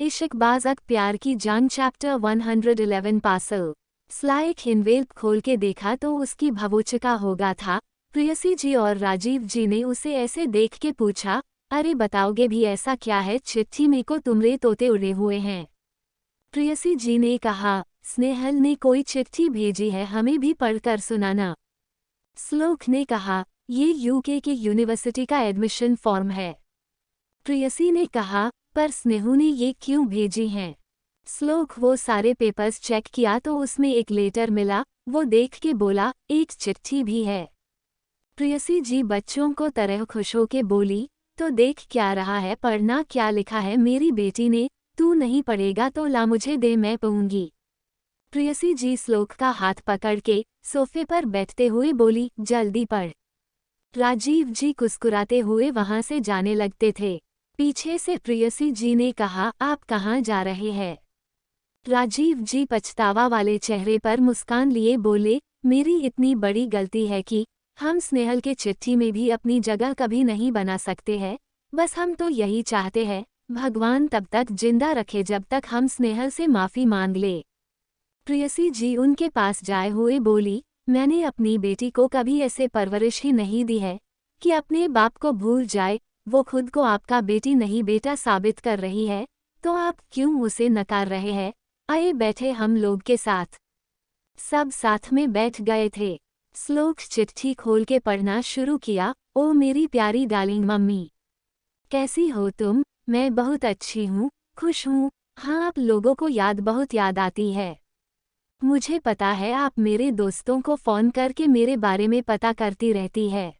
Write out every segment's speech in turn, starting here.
इश्कबाज़ प्यार की जंग चैप्टर 111 पार्सल। स्लाइक हिनवेल खोल के देखा तो उसकी भवोचिका होगा था। प्रेयसी जी और राजीव जी ने उसे ऐसे देख के पूछा, अरे बताओगे भी ऐसा क्या है चिट्ठी में को तुमरे तोते उड़े हुए हैं। प्रेयसी जी ने कहा, स्नेहल ने कोई चिट्ठी भेजी है, हमें भी पढ़कर सुनाना। श्लोक ने कहा, ये यूके की यूनिवर्सिटी का एडमिशन फॉर्म है। प्रेयसी ने कहा, पर स्नेहू ने ये क्यों भेजी हैं? श्लोक वो सारे पेपर्स चेक किया तो उसमें एक लेटर मिला, वो देख के बोला, एक चिट्ठी भी है। प्रेयसी जी बच्चों को तरह खुश होके बोली, तो देख क्या रहा है, पढ़ना क्या लिखा है मेरी बेटी ने, तू नहीं पढ़ेगा तो ला मुझे दे, मैं पढ़ूंगी। प्रेयसी जी श्लोक का हाथ पकड़ के सोफे पर बैठते हुए बोली, जल्दी पढ़। राजीव जी कुस्कुराते हुए वहां से जाने लगते थे। पीछे से प्रेयसी जी ने कहा, आप कहाँ जा रहे हैं? राजीव जी पछतावा वाले चेहरे पर मुस्कान लिए बोले, मेरी इतनी बड़ी गलती है कि हम स्नेहल के चिट्ठी में भी अपनी जगह कभी नहीं बना सकते हैं। बस हम तो यही चाहते हैं, भगवान तब तक जिंदा रखे जब तक हम स्नेहल से माफ़ी मांग ले। प्रेयसी जी उनके पास जाए हुए बोली, मैंने अपनी बेटी को कभी ऐसे परवरिश ही नहीं दी है कि अपने बाप को भूल जाए। वो खुद को आपका बेटी नहीं बेटा साबित कर रही है, तो आप क्यों उसे नकार रहे हैं? आइए बैठे हम लोग के साथ। सब साथ में बैठ गए थे। श्लोक चिट्ठी खोल के पढ़ना शुरू किया। ओ मेरी प्यारी डार्लिंग मम्मी, कैसी हो तुम? मैं बहुत अच्छी हूँ, खुश हूँ। हाँ, आप लोगों को बहुत याद आती है। मुझे पता है आप मेरे दोस्तों को फ़ोन करके मेरे बारे में पता करती रहती है।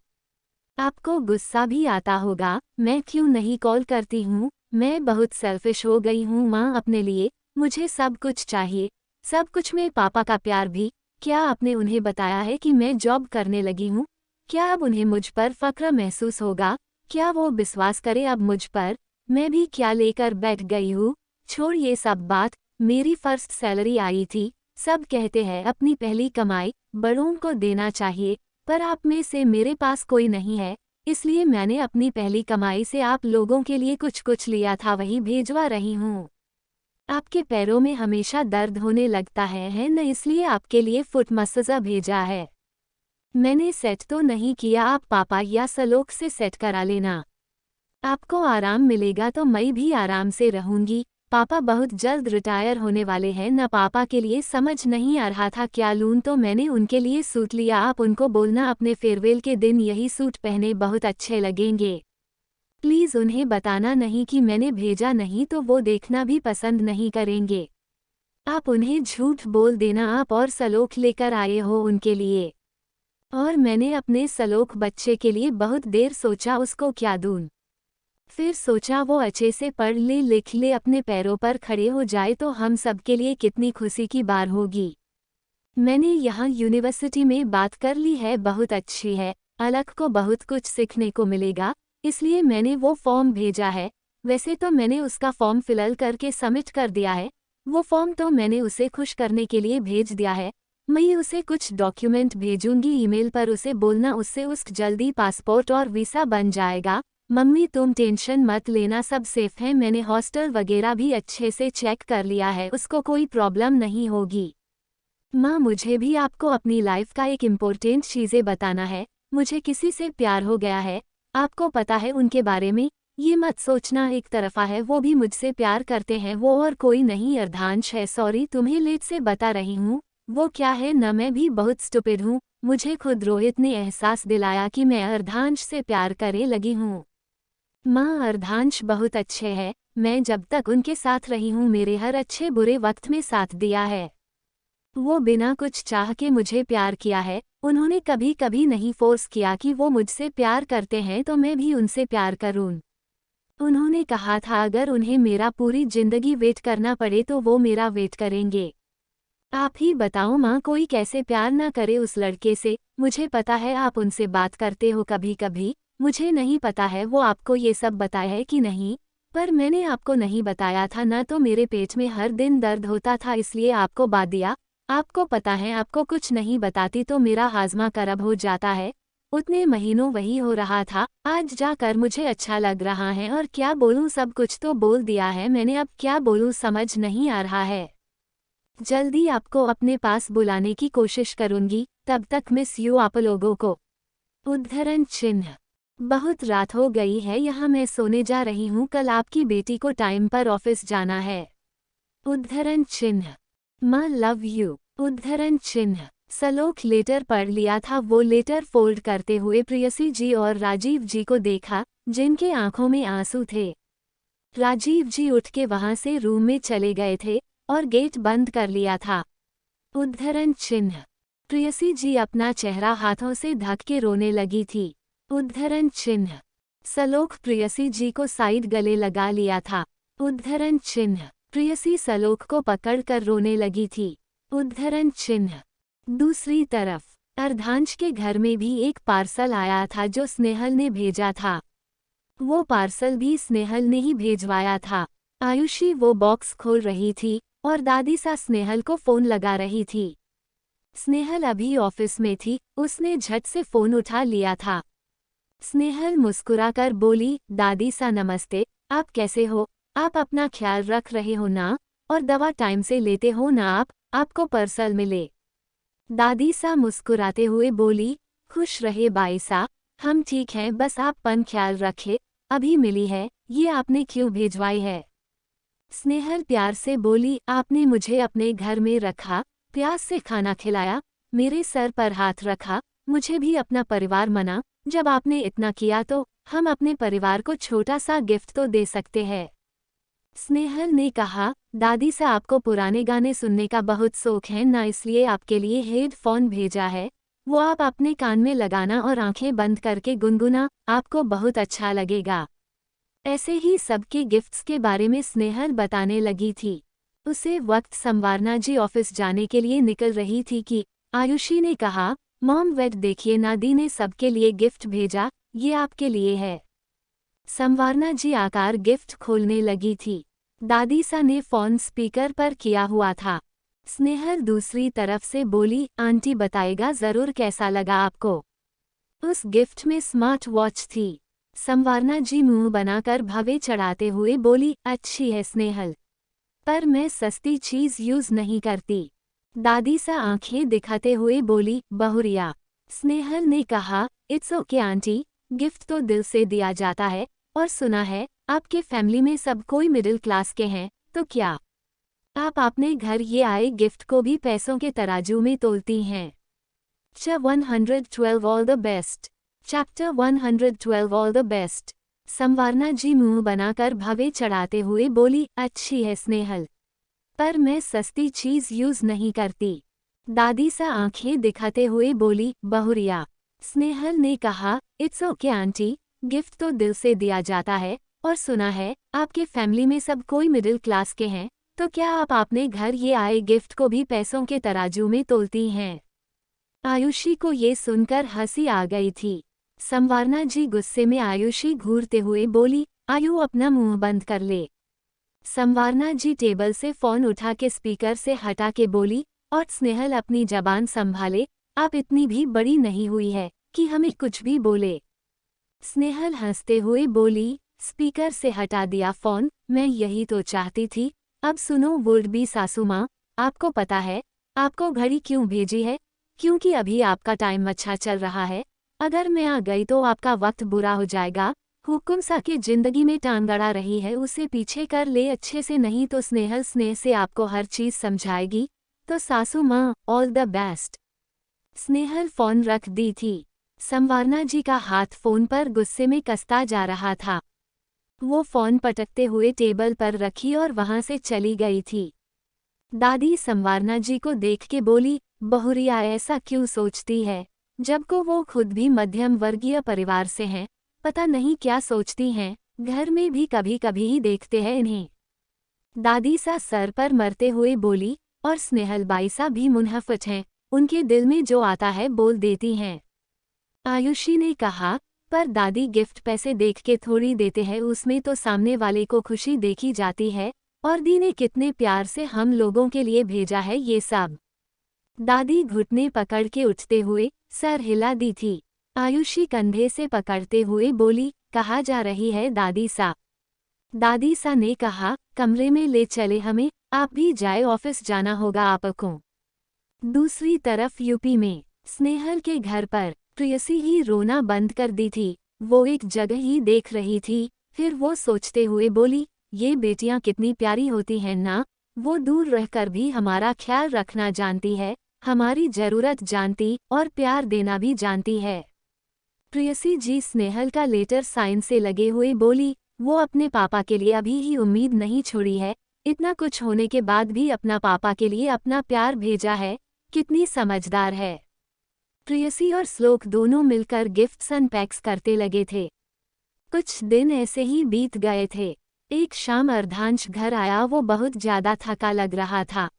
आपको गुस्सा भी आता होगा, मैं क्यों नहीं कॉल करती हूँ। मैं बहुत सेल्फिश हो गई हूँ माँ अपने लिए, मुझे सब कुछ चाहिए, सब कुछ में पापा का प्यार भी। क्या आपने उन्हें बताया है कि मैं जॉब करने लगी हूँ? क्या अब उन्हें मुझ पर फ़ख्र महसूस होगा? क्या वो विश्वास करे अब मुझ पर? मैं भी क्या लेकर बैठ गई हूँ। छोड़ ये सब बात, मेरी फर्स्ट सैलरी आई थी। सब कहते हैं अपनी पहली कमाई बड़ों को देना चाहिए, पर आप में से मेरे पास कोई नहीं है, इसलिए मैंने अपनी पहली कमाई से आप लोगों के लिए कुछ कुछ लिया था, वही भेजवा रही हूँ। आपके पैरों में हमेशा दर्द होने लगता है न, इसलिए आपके लिए फुट मसाज भेजा है। मैंने सेट तो नहीं किया, आप पापा या सलोक से सेट करा लेना। आपको आराम मिलेगा तो मैं भी आराम से रहूंगी। पापा बहुत जल्द रिटायर होने वाले हैं न, पापा के लिए समझ नहीं आ रहा था क्या लूं, तो मैंने उनके लिए सूट लिया। आप उनको बोलना अपने फेयरवेल के दिन यही सूट पहने, बहुत अच्छे लगेंगे। प्लीज़ उन्हें बताना नहीं कि मैंने भेजा, नहीं तो वो देखना भी पसंद नहीं करेंगे। आप उन्हें झूठ बोल देना आप और सलोक लेकर आए हो उनके लिए। और मैंने अपने सलोक बच्चे के लिए बहुत देर सोचा उसको क्या दूं। फिर सोचा वो अच्छे से पढ़ ले लिख ले, अपने पैरों पर खड़े हो जाए तो हम सबके लिए कितनी खुशी की बात होगी। मैंने यहाँ यूनिवर्सिटी में बात कर ली है, बहुत अच्छी है, अलग को बहुत कुछ सीखने को मिलेगा, इसलिए मैंने वो फॉर्म भेजा है। वैसे तो मैंने उसका फॉर्म फिलअप करके सबमिट कर दिया है। वो फॉर्म तो मैंने उसे खुश करने के लिए भेज दिया है। मैं उसे कुछ डॉक्यूमेंट भेजूंगी ईमेल पर, उसे बोलना उससे उसका जल्दी पासपोर्ट और वीसा बन जाएगा। मम्मी तुम टेंशन मत लेना, सब सेफ है, मैंने हॉस्टल वगैरह भी अच्छे से चेक कर लिया है, उसको कोई प्रॉब्लम नहीं होगी। माँ मुझे भी आपको अपनी लाइफ का एक इम्पोर्टेंट चीज़ें बताना है। मुझे किसी से प्यार हो गया है, आपको पता है उनके बारे में। ये मत सोचना एक तरफा है, वो भी मुझसे प्यार करते हैं, वो और कोई नहीं अर्धांश है। सॉरी तुम्हें लेट से बता रही हूँ। वो क्या है न, मैं भी बहुत स्टूपिड हूँ, मुझे खुद रोहित ने एहसास दिलाया कि मैं अर्धांश से प्यार करने लगी हूँ। माँ अर्धांश बहुत अच्छे हैं, मैं जब तक उनके साथ रही हूँ मेरे हर अच्छे बुरे वक्त में साथ दिया है। वो बिना कुछ चाह के मुझे प्यार किया है, उन्होंने कभी कभी नहीं फोर्स किया कि वो मुझसे प्यार करते हैं तो मैं भी उनसे प्यार करूँ। उन्होंने कहा था अगर उन्हें मेरा पूरी जिंदगी वेट करना पड़े तो वो मेरा वेट करेंगे। आप ही बताओ माँ, कोई कैसे प्यार ना करे उस लड़के से। मुझे पता है आप उनसे बात करते हो कभी कभी, मुझे नहीं पता है वो आपको ये सब बताया है कि नहीं, पर मैंने आपको नहीं बताया था ना, तो मेरे पेट में हर दिन दर्द होता था, इसलिए आपको बात दिया। आपको पता है आपको कुछ नहीं बताती तो मेरा हाजमा खराब हो जाता है। उतने महीनों वही हो रहा था, आज जाकर मुझे अच्छा लग रहा है और क्या बोलूं, सब कुछ तो बोल दिया है मैंने, अब क्या बोलूं समझ नहीं आ रहा है। जल्दी आपको अपने पास बुलाने की कोशिश करूंगी, तब तक मिस यू आप लोगों को। उद्धरण चिन्ह। बहुत रात हो गई है, यहाँ मैं सोने जा रही हूँ, कल आपकी बेटी को टाइम पर ऑफिस जाना है। उद्धरण चिन्ह। माँ लव यू। उद्धरण चिन्ह। सलोक लेटर पढ़ लिया था, वो लेटर फोल्ड करते हुए प्रेयसी जी और राजीव जी को देखा, जिनके आंखों में आंसू थे। राजीव जी उठ के वहां से रूम में चले गए थे और गेट बंद कर लिया था। उद्धरण चिन्ह। प्रेयसी जी अपना चेहरा हाथों से ढक के रोने लगी थी। उद्धरण चिन्ह। सलोक प्रेयसी जी को साइड गले लगा लिया था। उद्धरण चिन्ह। प्रेयसी सलोक को पकड़कर रोने लगी थी। उद्धरण चिन्ह। दूसरी तरफ अर्धांश के घर में भी एक पार्सल आया था जो स्नेहल ने भेजा था। वो पार्सल भी स्नेहल ने ही भेजवाया था। आयुषी वो बॉक्स खोल रही थी और दादी सा स्नेहल को फोन लगा रही थी। स्नेहल अभी ऑफिस में थी, उसने झट से फोन उठा लिया था। स्नेहल मुस्कुराकर बोली, दादी सा नमस्ते, आप कैसे हो, आप अपना ख्याल रख रहे हो ना, और दवा टाइम से लेते हो ना आपको पार्सल मिले। दादी सा मुस्कुराते हुए बोली, खुश रहे बाई सा, हम ठीक हैं, बस आप पन ख्याल रखे, अभी मिली है, ये आपने क्यों भेजवाई है। स्नेहल प्यार से बोली, आपने मुझे अपने घर में रखा, प्यास से खाना खिलाया, मेरे सर पर हाथ रखा, मुझे भी अपना परिवार माना, जब आपने इतना किया तो हम अपने परिवार को छोटा सा गिफ्ट तो दे सकते हैं। स्नेहल ने कहा, दादी सा आपको पुराने गाने सुनने का बहुत शौक है ना, इसलिए आपके लिए हेडफोन भेजा है, वो आप अपने कान में लगाना और आंखें बंद करके गुनगुना, आपको बहुत अच्छा लगेगा। ऐसे ही सबके गिफ्ट्स के बारे में स्नेहल बताने लगी थी। उसे वक्त संवारना जी ऑफिस जाने के लिए निकल रही थी कि आयुषी ने कहा, मॉम वेट देखिए, नादी ने सबके लिए गिफ्ट भेजा, ये आपके लिए है। संवारना जी आकार गिफ्ट खोलने लगी थी। दादी सा ने फोन स्पीकर पर किया हुआ था। स्नेहल दूसरी तरफ से बोली, आंटी बताएगा जरूर कैसा लगा आपको। उस गिफ्ट में स्मार्ट वॉच थी। संवारना जी मुंह बनाकर भवे चढ़ाते हुए बोली, अच्छी है स्नेहल, पर मैं सस्ती चीज यूज नहीं करती। दादी सा आंखें दिखाते हुए बोली, बहुरिया। स्नेहल ने कहा, इट्स ओके आंटी, गिफ्ट तो दिल से दिया जाता है, और सुना है आपके फैमिली में सब कोई मिडिल क्लास के हैं, तो क्या आप अपने घर ये आए गिफ्ट को भी पैसों के तराजू में तोलती हैं। Chapter 112 all the best. Chapter 112 all the best. संवारना जी मुंह बनाकर भवे चढ़ाते हुए बोली, अच्छी है स्नेहल, पर मैं सस्ती चीज यूज नहीं करती। दादी सा आंखें दिखाते हुए बोली, बहुरिया। स्नेहल ने कहा, इट्स ओके आंटी, गिफ्ट तो दिल से दिया जाता है, और सुना है आपके फैमिली में सब कोई मिडिल क्लास के हैं, तो क्या आप अपने घर ये आए गिफ्ट को भी पैसों के तराजू में तोलती हैं। आयुषी को ये सुनकर हंसी आ गई थी। संवारना जी गुस्से में आयुषी घूरते हुए बोली, आयु अपना मुंह बंद कर ले। संवारना जी टेबल से फोन उठा के स्पीकर से हटा के बोली, और स्नेहल अपनी जबान संभाले, आप इतनी भी बड़ी नहीं हुई है कि हमें कुछ भी बोले। स्नेहल हंसते हुए बोली, स्पीकर से हटा दिया फोन, मैं यही तो चाहती थी। अब सुनो वुड बी सासू माँ, आपको पता है आपको घड़ी क्यों भेजी है, क्योंकि अभी आपका टाइम अच्छा चल रहा है, अगर मैं आ गई तो आपका वक्त बुरा हो जाएगा। हुकुम सा के जिंदगी में टांग अड़ा रही है, उसे पीछे कर ले अच्छे से, नहीं तो स्नेहल स्नेह से आपको हर चीज समझाएगी। तो सासू माँ all the best. Snehal phone रख दी थी। संवारना जी का हाथ फोन पर गुस्से में कसता जा रहा था। वो फोन पटकते हुए टेबल पर रखी और वहां से चली गई थी। दादी संवारना जी को देख के बोली, बहुरिया ऐसा क्यों सोचती है, जबको वो खुद भी मध्यम वर्गीय परिवार से हैं, पता नहीं क्या सोचती हैं, घर में भी कभी कभी ही देखते हैं इन्हें। दादी सा सर पर मरते हुए बोली, और स्नेहल बाई सा भी मुनहफट हैं, उनके दिल में जो आता है बोल देती हैं। आयुषी ने कहा, पर दादी गिफ्ट पैसे देख के थोड़ी देते हैं, उसमें तो सामने वाले को खुशी देखी जाती है, और दी ने कितने प्यार से हम लोगों के लिए भेजा है ये सब। दादी घुटने पकड़ के उठते हुए सर हिला दी थी। आयुषी कंधे से पकड़ते हुए बोली, कहाँ जा रही है दादी सा? दादी सा ने कहा, कमरे में ले चले हमें, आप भी जाए, ऑफिस जाना होगा आपको। दूसरी तरफ यूपी में स्नेहल के घर पर प्रेयसी ही रोना बंद कर दी थी। वो एक जगह ही देख रही थी, फिर वो सोचते हुए बोली, ये बेटियां कितनी प्यारी होती हैं ना, वो दूर रहकर भी हमारा ख्याल रखना जानती है, हमारी जरूरत जानती और प्यार देना भी जानती है। प्रेयसी जी स्नेहल का लेटर साइन से लगे हुए बोली, वो अपने पापा के लिए अभी ही उम्मीद नहीं छोड़ी है, इतना कुछ होने के बाद भी अपना पापा के लिए अपना प्यार भेजा है, कितनी समझदार है। प्रेयसी और श्लोक दोनों मिलकर गिफ्ट्स अनपैक्स करते लगे थे। कुछ दिन ऐसे ही बीत गए थे। एक शाम अर्धांश घर आया, वो बहुत ज्यादा थका लग रहा था।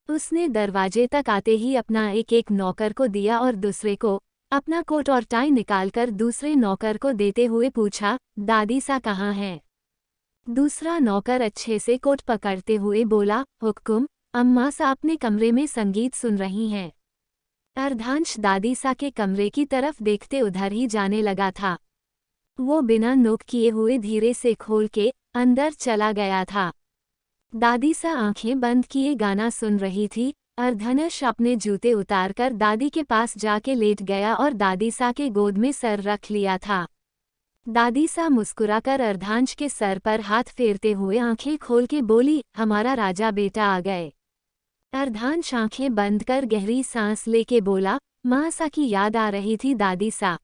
उसने दरवाजे तक आते ही अपना एक एक नौकर को दिया और दूसरे को अपना कोट और टाई निकालकर दूसरे नौकर को देते हुए पूछा, दादी सा कहाँ है? दूसरा नौकर अच्छे से कोट पकड़ते हुए बोला, हुक्म, अम्मा सा अपने कमरे में संगीत सुन रही हैं। अर्धांश दादी सा के कमरे की तरफ देखते उधर ही जाने लगा था। वो बिना नोक किए हुए धीरे से खोल के अंदर चला गया था। दादी सा आंखें बंद किए गाना सुन रही थी। अर्धनश अपने जूते उतारकर दादी के पास जाके लेट गया और दादी सा के गोद में सर रख लिया था। दादी सा मुस्कुराकर अर्धांश के सर पर हाथ फेरते हुए आंखें खोल के बोली, हमारा राजा बेटा आ गए। अर्धांश आंखें बंद कर गहरी सांस लेके बोला, माँ सा की याद आ रही थी दादी सा।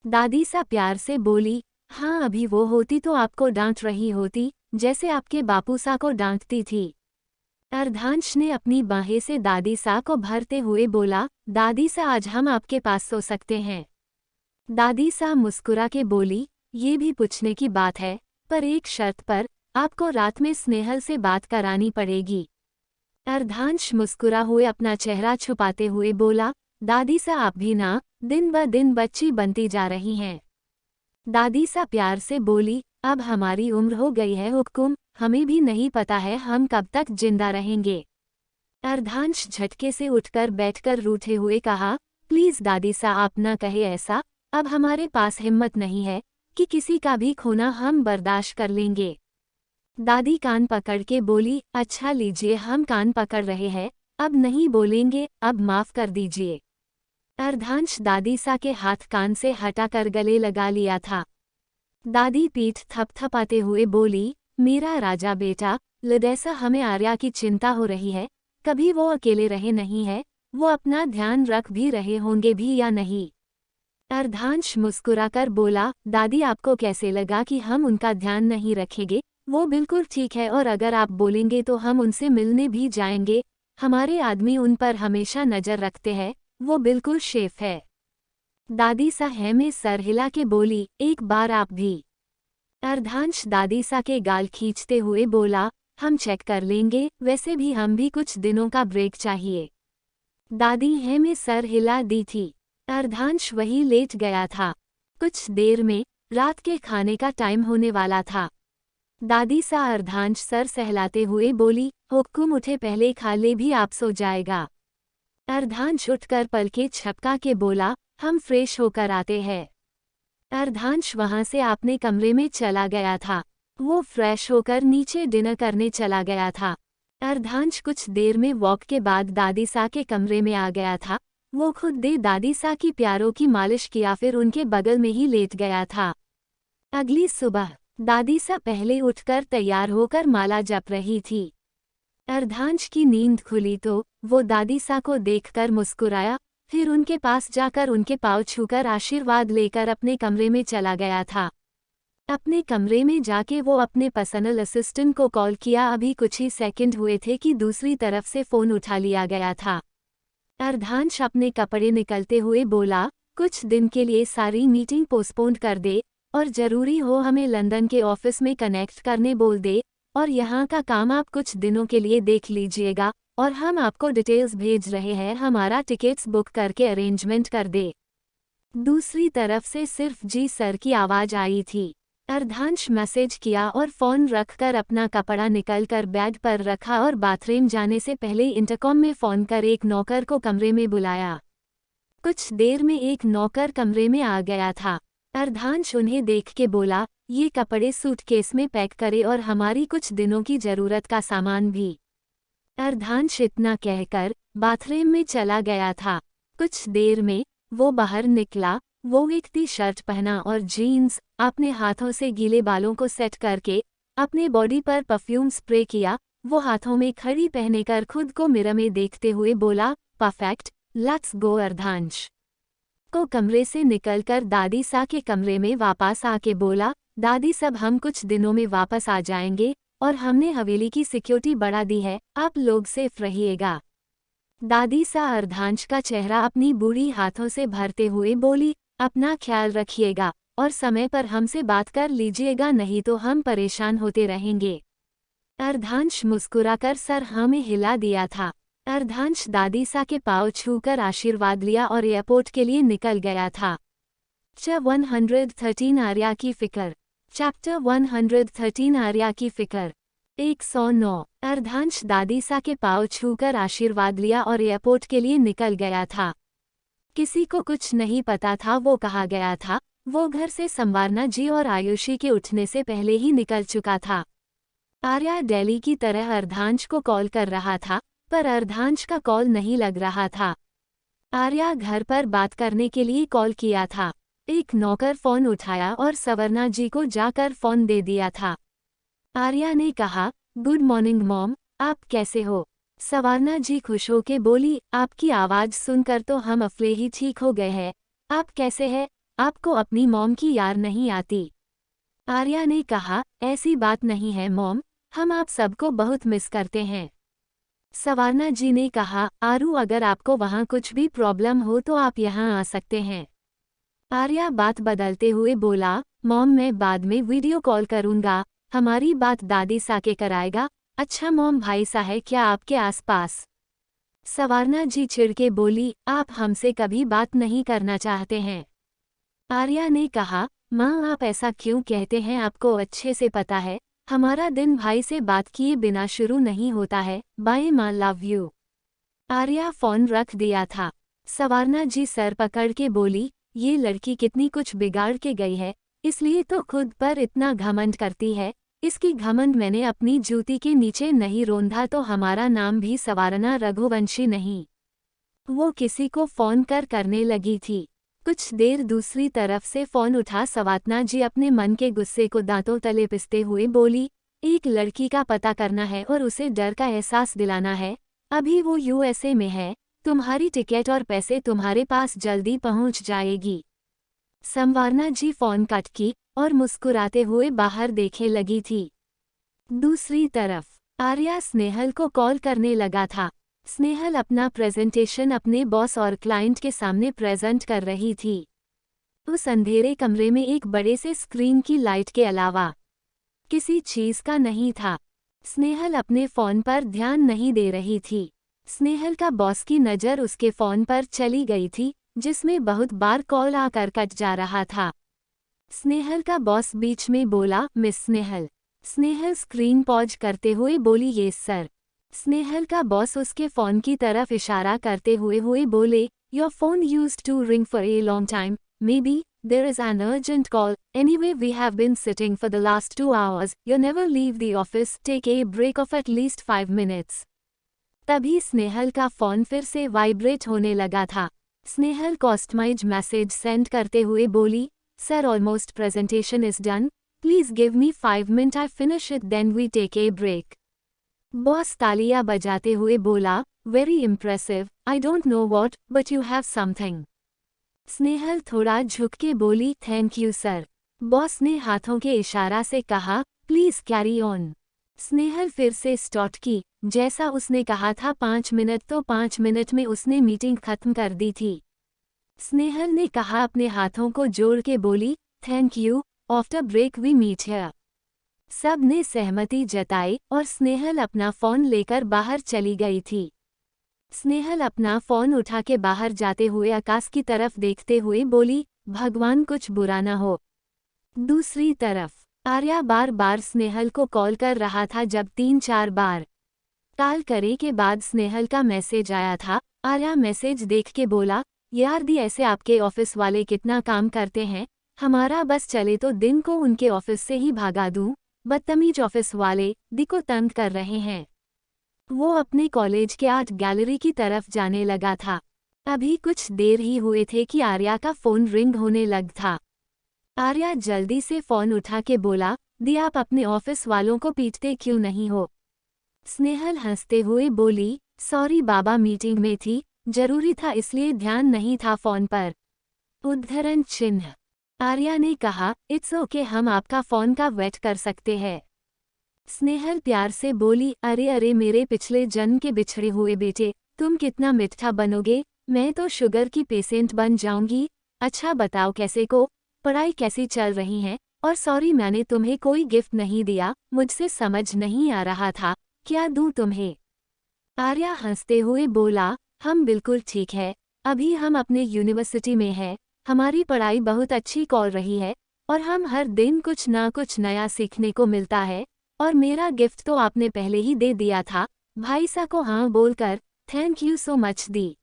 दादी सा प्यार से बोली, हाँ अभी वो होती तो आपको डांट रही होती, जैसे आपके बापू सा को डांटती थी। अर्धांश ने अपनी बाहें से दादी सा को भरते हुए बोला, दादी सा आज हम आपके पास सो सकते हैं। दादी सा मुस्कुरा के बोली, ये भी पूछने की बात है, पर एक शर्त पर, आपको रात में स्नेहल से बात करानी पड़ेगी। अर्धांश मुस्कुरा हुए अपना चेहरा छुपाते हुए बोला, दादी सा आप भी ना दिन ब दिन बच्ची बनती जा रही हैं। दादी सा प्यार से बोली, अब हमारी उम्र हो गई है हुक्म, हमें भी नहीं पता है हम कब तक जिंदा रहेंगे। अर्धांश झटके से उठकर बैठकर रूठे हुए कहा, प्लीज दादी सा आप न कहे ऐसा, अब हमारे पास हिम्मत नहीं है कि किसी का भी खोना हम बर्दाश्त कर लेंगे। दादी कान पकड़ के बोली, अच्छा लीजिए हम कान पकड़ रहे हैं, अब नहीं बोलेंगे, अब माफ कर दीजिए। अर्धांश दादी सा के हाथ कान से हटाकर गले लगा लिया था। दादी पीठ थपथपाते हुए बोली, मेरा राजा बेटा, लदैसा हमें आर्या की चिंता हो रही है, कभी वो अकेले रहे नहीं है, वो अपना ध्यान रख भी रहे होंगे भी या नहीं। अर्धांश मुस्कुराकर बोला, दादी आपको कैसे लगा कि हम उनका ध्यान नहीं रखेंगे? वो बिल्कुल ठीक है और अगर आप बोलेंगे तो हम उनसे मिलने भी जाएंगे, हमारे आदमी उन पर हमेशा नजर रखते हैं, वो बिल्कुल सेफ है। दादी सा है में सर हिला के बोली, एक बार आप भी। अर्धांश दादी सा के गाल खींचते हुए बोला, हम चेक कर लेंगे, वैसे भी हम भी कुछ दिनों का ब्रेक चाहिए। दादी है में सर हिला दी थी। अर्धांश वही लेट गया था। कुछ देर में रात के खाने का टाइम होने वाला था। दादी सा अर्धांश सर सहलाते हुए बोली, हुक्म उठे पहले खा ले भी आप सो जाएगा। अर्धांश उठकर पलके झपका के बोला, हम फ्रेश होकर आते हैं। अर्धांश वहां से अपने कमरे में चला गया था। वो फ्रेश होकर नीचे डिनर करने चला गया था। अर्धांश कुछ देर में वॉक के बाद दादी सा के कमरे में आ गया था। वो खुद दे दादी सा की प्यारों की मालिश किया, फिर उनके बगल में ही लेट गया था। अगली सुबह दादी सा पहले उठकर तैयार होकर माला जप रही थी। अर्धांश की नींद खुली तो वो दादी सा को देखकर मुस्कुराया, फिर उनके पास जाकर उनके पाँव छूकर आशीर्वाद लेकर अपने कमरे में चला गया था। अपने कमरे में जाके वो अपने पर्सनल असिस्टेंट को कॉल किया। अभी कुछ ही सेकंड हुए थे कि दूसरी तरफ से फ़ोन उठा लिया गया था। अर्धांश अपने कपड़े निकलते हुए बोला, कुछ दिन के लिए सारी मीटिंग पोस्टपोन कर दे और ज़रूरी हो हमें लंदन के ऑफिस में कनेक्ट करने बोल दे, और यहाँ का काम आप कुछ दिनों के लिए देख लीजिएगा और हम आपको डिटेल्स भेज रहे हैं, हमारा टिकट्स बुक करके अरेंजमेंट कर दे। दूसरी तरफ से सिर्फ जी सर की आवाज़ आई थी। अर्धांश मैसेज किया और फ़ोन रखकर अपना कपड़ा निकलकर बैग पर रखा और बाथरूम जाने से पहले इंटरकॉम में फ़ोन कर एक नौकर को कमरे में बुलाया। कुछ देर में एक नौकर कमरे में आ गया था। अर्धांश उन्हें देख के बोला, ये कपड़े सूटकेस में पैक करे और हमारी कुछ दिनों की जरूरत का सामान भी। अर्धांश इतना कहकर बाथरूम में चला गया था। कुछ देर में वो बाहर निकला। वो एक टी शर्ट पहना और जीन्स, अपने हाथों से गीले बालों को सेट करके अपने बॉडी पर परफ्यूम स्प्रे किया। वो हाथों में खड़ी पहने कर खुद को मिरर में देखते हुए बोला, परफेक्ट, लेट्स गो। अर्धांश को कमरे से निकलकर दादी सा के कमरे में वापस आके बोला, दादी सब हम कुछ दिनों में वापस आ जाएंगे और हमने हवेली की सिक्योरिटी बढ़ा दी है, आप लोग सेफ रहिएगा। दादी सा अर्धांश का चेहरा अपनी बूढ़ी हाथों से भरते हुए बोली, अपना ख्याल रखिएगा और समय पर हमसे बात कर लीजिएगा, नहीं तो हम परेशान होते रहेंगे। अर्धांश मुस्कुराकर सर हाँ में हिला दिया था। अर्धांश दादी सा के पाँव छूकर आशीर्वाद लिया और एयरपोर्ट के लिए निकल गया था। चैप्टर 113 आर्या की फिक्र। चैप्टर 113 आर्या की फिक्र। 109। अर्धांश दादी सा के पाँव छूकर आशीर्वाद लिया और एयरपोर्ट के लिए निकल गया था। किसी को कुछ नहीं पता था वो कहाँ गया था। वो घर से संवारना जी और आयुषी के उठने से पहले ही निकल चुका था। आर्या दिल्ली की तरह अर्धांश को कॉल कर रहा था, पर अर्धांश का कॉल नहीं लग रहा था। आर्या घर पर बात करने के लिए कॉल किया था। एक नौकर फोन उठाया और सवर्णा जी को जाकर फोन दे दिया था। आर्या ने कहा, गुड मॉर्निंग मॉम, आप कैसे हो? सवर्णा जी खुश होके बोली, आपकी आवाज़ सुनकर तो हम अफले ही ठीक हो गए हैं। आप कैसे हैं? आपको अपनी मॉम की याद नहीं आती? आर्या ने कहा, ऐसी बात नहीं है मॉम, हम आप सबको बहुत मिस करते हैं। सवर्णा जी ने कहा, आरू अगर आपको वहाँ कुछ भी प्रॉब्लम हो तो आप यहाँ आ सकते हैं। आर्या बात बदलते हुए बोला, मॉम मैं बाद में वीडियो कॉल करूँगा, हमारी बात दादी सा के कराएगा। अच्छा मॉम भाई सा है क्या आपके आसपास? सवर्णा जी चिढ़ के बोली, आप हमसे कभी बात नहीं करना चाहते हैं। आर्या ने कहा, माँ आप ऐसा क्यों कहते हैं, आपको अच्छे से पता है हमारा दिन भाई से बात किए बिना शुरू नहीं होता है। बाय माँ, लव यू। आर्या फोन रख दिया था। सवर्णा जी सर पकड़ के बोली, ये लड़की कितनी कुछ बिगाड़ के गई है, इसलिए तो खुद पर इतना घमंड करती है। इसकी घमंड मैंने अपनी जूती के नीचे नहीं रोंधा तो हमारा नाम भी सवर्णा रघुवंशी नहीं। वो किसी को फोन करने लगी थी। कुछ देर दूसरी तरफ से फोन उठा सवर्णा जी अपने मन के गुस्से को दांतों तले पिसते हुए बोली, एक लड़की का पता करना है और उसे डर का एहसास दिलाना है। अभी वो यूएसए में है, तुम्हारी टिकट और पैसे तुम्हारे पास जल्दी पहुंच जाएगी। सवर्णा जी फोन कट की और मुस्कुराते हुए बाहर देखे लगी थी। दूसरी तरफ आर्या स्नेहल को कॉल करने लगा था। स्नेहल अपना प्रेजेंटेशन अपने बॉस और क्लाइंट के सामने प्रेजेंट कर रही थी। उस अंधेरे कमरे में एक बड़े से स्क्रीन की लाइट के अलावा किसी चीज का नहीं था। स्नेहल अपने फोन पर ध्यान नहीं दे रही थी। स्नेहल का बॉस की नज़र उसके फोन पर चली गई थी, जिसमें बहुत बार कॉल आकर कट जा रहा था। स्नेहल का बॉस बीच में बोला, miss Snehal. Snehal screen pause करते हुए बोली, यस सर। स्नेहल का बॉस उसके फ़ोन की तरफ इशारा करते हुए बोले, your phone used to ring for a long time, may be there is an urgent call, anyway we have been sitting for the last 2 hours, you never leave the office, take a break off at least 5 minutes। तभी स्नेहल का phone फिर से vibrate होने लगा था। Snehal customised message send करते हुए बोली, sir almost presentation is done, please give me 5 minutes, I finish it then we take a break. Boss तालियां बजाते हुए बोला, very impressive, I don't know what but you have something. Snehal थोड़ा झुक के बोली, थैंक यू सर। बॉस ने हाथों के इशारा से कहा, प्लीज कैरी ऑन। स्नेहल फिर से स्टार्ट की, जैसा उसने कहा था 5 मिनट, तो 5 मिनट में उसने मीटिंग खत्म कर दी थी। स्नेहल ने कहा अपने हाथों को जोड़ के बोली, thank you, after break we meet here. सब ने सहमति जताई और स्नेहल अपना फ़ोन लेकर बाहर चली गई थी। स्नेहल अपना फ़ोन उठा के बाहर जाते हुए आकाश की तरफ देखते हुए बोली, भगवान कुछ बुरा न हो। दूसरी तरफ आर्या बार बार स्नेहल को कॉल कर रहा था। जब 3-4 बार कॉल करे के बाद स्नेहल का मैसेज आया था। आर्या मैसेज देख के बोला, यार दी ऐसे आपके ऑफिस वाले कितना काम करते हैं, हमारा बस चले तो दिन को उनके ऑफिस से ही भागा दूं। बदतमीज ऑफिस वाले दी को तंग कर रहे हैं। वो अपने कॉलेज के आर्ट गैलरी की तरफ जाने लगा था। अभी कुछ देर ही हुए थे कि आर्या का फोन रिंग होने लग था। आर्या जल्दी से फोन उठा के बोला, दी आप अपने ऑफिस वालों को पीटते क्यों नहीं हो? स्नेहल हंसते हुए बोली, सॉरी बाबा मीटिंग में थी, जरूरी था इसलिए ध्यान नहीं था फोन पर। उद्धरण चिन्ह। आर्या ने कहा, इट्स ओके हम आपका फोन का वेट कर सकते हैं। स्नेहल प्यार से बोली, अरे अरे मेरे पिछले जन्म के बिछड़े हुए बेटे, तुम कितना मीठा बनोगे, मैं तो शुगर की पेशेंट बन जाऊंगी। अच्छा बताओ कैसे को, पढ़ाई कैसी चल रही है? और सॉरी मैंने तुम्हें कोई गिफ्ट नहीं दिया, मुझसे समझ नहीं आ रहा था, क्या दूं तुम्हें? आर्या हंसते हुए बोला, हम बिल्कुल ठीक है, अभी हम अपने यूनिवर्सिटी में हैं, हमारी पढ़ाई बहुत अच्छी चल रही है और हम हर दिन कुछ ना कुछ नया सीखने को मिलता है। और मेरा गिफ्ट तो आपने पहले ही दे दिया था, भाई सा को हाँ बोलकर थैंक यू सो मच दी।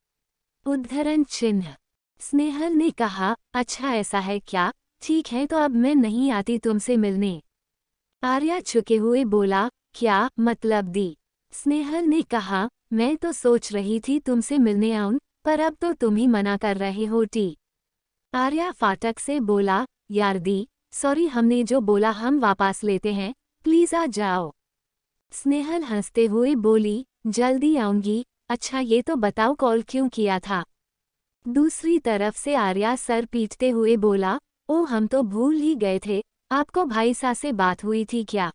उद्धरण चिन्ह। स्नेहल ने कहा, अच्छा ऐसा है क्या, ठीक है तो अब मैं नहीं आती तुमसे मिलने। आर्या झुके हुए बोला, क्या मतलब दी? स्नेहल ने कहा, मैं तो सोच रही थी तुमसे मिलने आऊं, पर अब तो तुम ही मना कर रहे हो टी। आर्या फाटक से बोला, यार दी, सॉरी हमने जो बोला हम वापस लेते हैं, प्लीज आ जाओ। स्नेहल हंसते हुए बोली, जल्दी आऊंगी। अच्छा ये तो बताओ कॉल क्यों किया था? दूसरी तरफ से आर्या सर पीटते हुए बोला, ओ हम तो भूल ही गए थे, आपको भाई सा से बात हुई थी क्या?